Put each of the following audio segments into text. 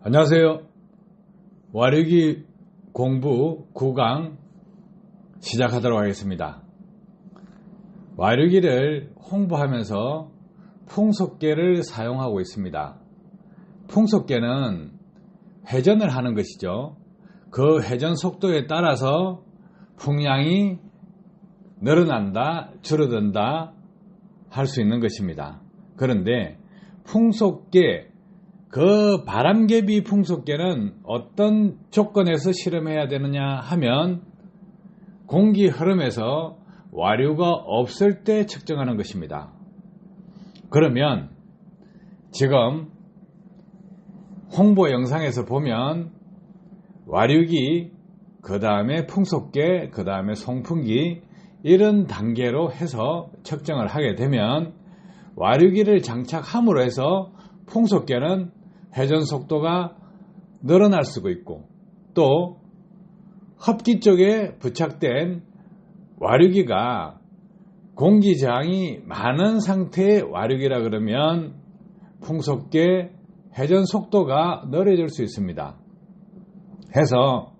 안녕하세요. 와류기 공부 9강 시작하도록 하겠습니다. 와류기를 홍보하면서 풍속계를 사용하고 있습니다. 풍속계는 회전을 하는 것이죠. 그 회전 속도에 따라서 풍량이 늘어난다, 줄어든다 할 수 있는 것입니다. 그런데 풍속계, 그 바람개비 풍속계는 어떤 조건에서 실험해야 되느냐 하면 공기 흐름에서 와류가 없을 때 측정하는 것입니다. 그러면 지금 홍보 영상에서 보면 와류기, 그 다음에 풍속계, 그 다음에 송풍기 이런 단계로 해서 측정을 하게 되면 와류기를 장착함으로 해서 풍속계는 회전 속도가 늘어날 수가 있고, 또 흡기 쪽에 부착된 와류기가 공기 저항이 많은 상태의 와류기라 그러면 풍속계 회전 속도가 느려질 수 있습니다. 해서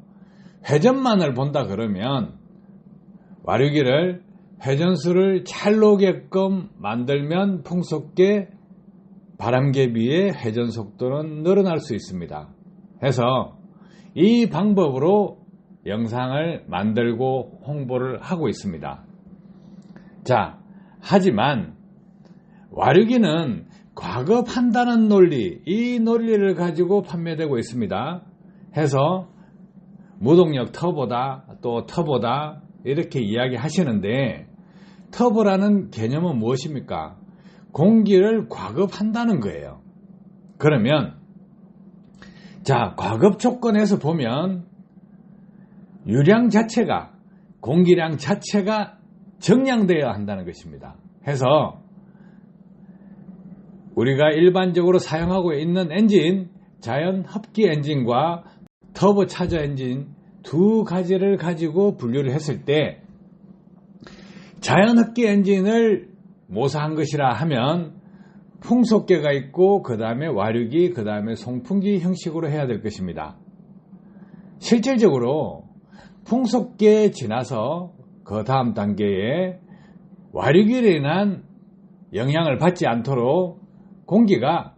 회전만을 본다 그러면 와류기를 회전수를 잘 나오게끔 만들면 풍속계 바람개비의 회전 속도는 늘어날 수 있습니다. 해서 이 방법으로 영상을 만들고 홍보를 하고 있습니다. 자, 하지만 와류기는 과급한다는 논리, 이 논리를 가지고 판매되고 있습니다. 해서 무동력 터보다, 또 터보다 이렇게 이야기하시는데, 터보라는 개념은 무엇입니까? 공기를 과급한다는 거예요. 그러면 자, 과급 조건에서 보면 유량 자체가, 공기량 자체가 정량되어야 한다는 것입니다. 해서 우리가 일반적으로 사용하고 있는 엔진, 자연 흡기 엔진과 터보 차저 엔진 두 가지를 가지고 분류를 했을 때, 자연 흡기 엔진을 모사한 것이라 하면 풍속계가 있고 그 다음에 와류기, 그 다음에 송풍기 형식으로 해야 될 것입니다. 실질적으로 풍속계에 지나서 그 다음 단계에 와류기로 인한 영향을 받지 않도록 공기가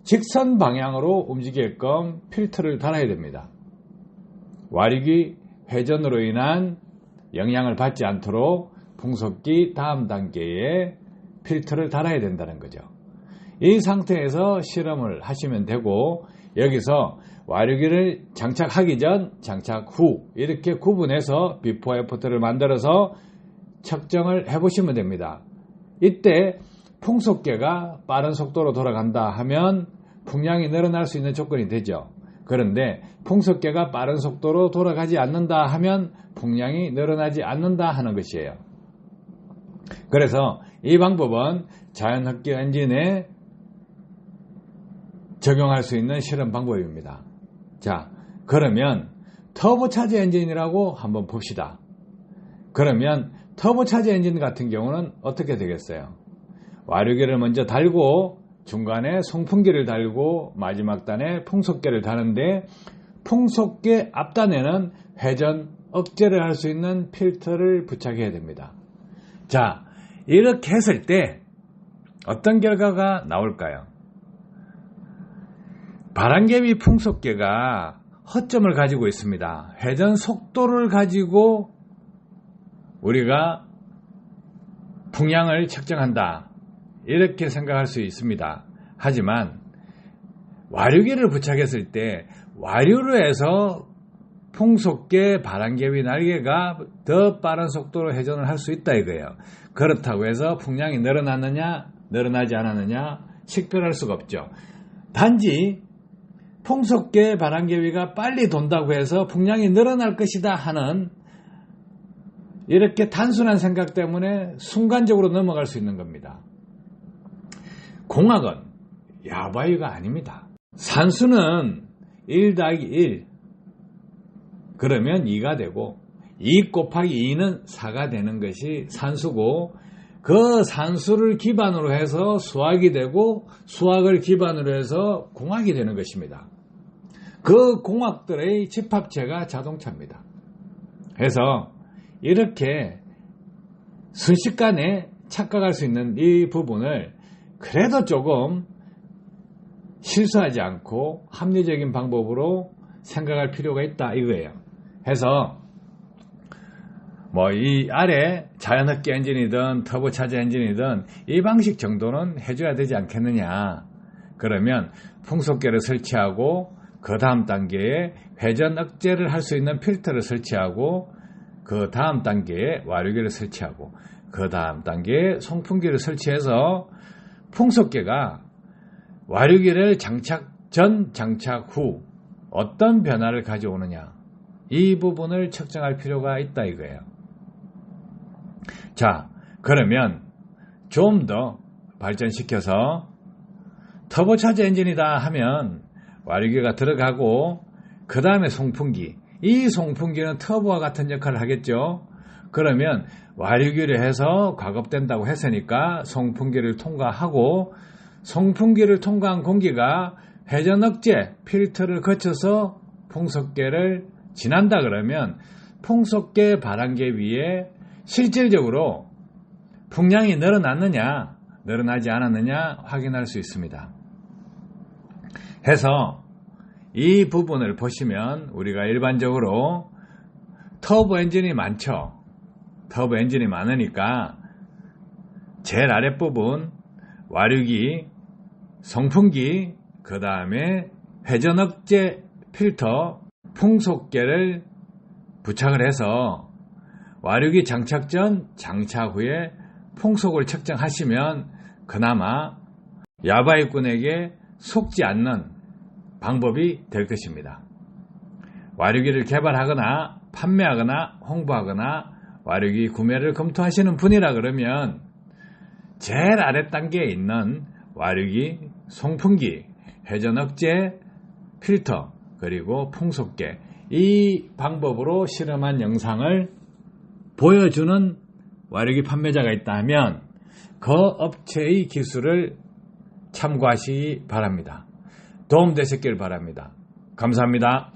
직선 방향으로 움직이게끔 필터를 달아야 됩니다. 와류기 회전으로 인한 영향을 받지 않도록 풍속기 다음 단계에 필터를 달아야 된다는 거죠. 이 상태에서 실험을 하시면 되고, 여기서 와류기를 장착하기 전, 장착 후 이렇게 구분해서 비포 애프터를 만들어서 측정을 해보시면 됩니다. 이때 풍속계가 빠른 속도로 돌아간다 하면 풍량이 늘어날 수 있는 조건이 되죠. 그런데 풍속계가 빠른 속도로 돌아가지 않는다 하면 풍량이 늘어나지 않는다 하는 것이에요. 그래서 이 방법은 자연 흡기 엔진에 적용할 수 있는 실험 방법입니다. 자, 그러면 터보차저 엔진이라고 한번 봅시다. 그러면 터보차저 엔진 같은 경우는 어떻게 되겠어요? 와류기를 먼저 달고 중간에 송풍기를 달고 마지막 단에 풍속계를 다는데, 풍속계 앞단에는 회전 억제를 할 수 있는 필터를 부착해야 됩니다. 자, 이렇게 했을 때 어떤 결과가 나올까요? 바람개비 풍속계가 허점을 가지고 있습니다. 회전 속도를 가지고 우리가 풍량을 측정한다, 이렇게 생각할 수 있습니다. 하지만 와류기를 부착했을 때 와류로 해서 풍속계 바람개비 날개가 더 빠른 속도로 회전을 할 수 있다 이거예요. 그렇다고 해서 풍량이 늘어났느냐 늘어나지 않았느냐 식별할 수가 없죠. 단지 풍속계 바람개비가 빨리 돈다고 해서 풍량이 늘어날 것이다 하는 이렇게 단순한 생각 때문에 순간적으로 넘어갈 수 있는 겁니다. 공학은 야바이가 아닙니다. 산수는 1-1 그러면 2가 되고, 2 곱하기 2는 4가 되는 것이 산수고, 그 산수를 기반으로 해서 수학이 되고, 수학을 기반으로 해서 공학이 되는 것입니다. 그 공학들의 집합체가 자동차입니다. 그래서 이렇게 순식간에 착각할 수 있는 이 부분을 그래도 조금 실수하지 않고 합리적인 방법으로 생각할 필요가 있다 이거예요. 해서 뭐 이 아래 자연흡기 엔진이든 터보차저 엔진이든 이 방식 정도는 해줘야 되지 않겠느냐. 그러면 풍속계를 설치하고 그 다음 단계에 회전 억제를 할 수 있는 필터를 설치하고 그 다음 단계에 와류기를 설치하고 그 다음 단계에 송풍기를 설치해서 풍속계가 와류기를 장착 전 장착 후 어떤 변화를 가져오느냐 이 부분을 측정할 필요가 있다 이거예요. 자, 그러면 좀 더 발전시켜서 터보차저 엔진이다 하면 와류기가 들어가고 그 다음에 송풍기, 이 송풍기는 터보와 같은 역할을 하겠죠. 그러면 와류기를 해서 과급된다고 했으니까 송풍기를 통과하고 송풍기를 통과한 공기가 회전 억제 필터를 거쳐서 풍속계를 지난다 그러면 풍속계 발환계 위에 실질적으로 풍량이 늘어났느냐 늘어나지 않았느냐 확인할 수 있습니다. 해서 이 부분을 보시면 우리가 일반적으로 터보 엔진이 많죠. 터보 엔진이 많으니까 제일 아랫부분 와류기, 송풍기, 그 다음에 회전 억제 필터, 풍속계를 부착을 해서 와류기 장착 전 장착 후에 풍속을 측정하시면 그나마 야바이꾼에게 속지 않는 방법이 될 것입니다. 와류기를 개발하거나 판매하거나 홍보하거나 와류기 구매를 검토하시는 분이라 그러면 제일 아래 단계에 있는 와류기, 송풍기, 회전 억제, 필터, 그리고 풍속계 이 방법으로 실험한 영상을 보여주는 와류기 판매자가 있다 하면 그 업체의 기술을 참고하시기 바랍니다. 도움되셨길 바랍니다. 감사합니다.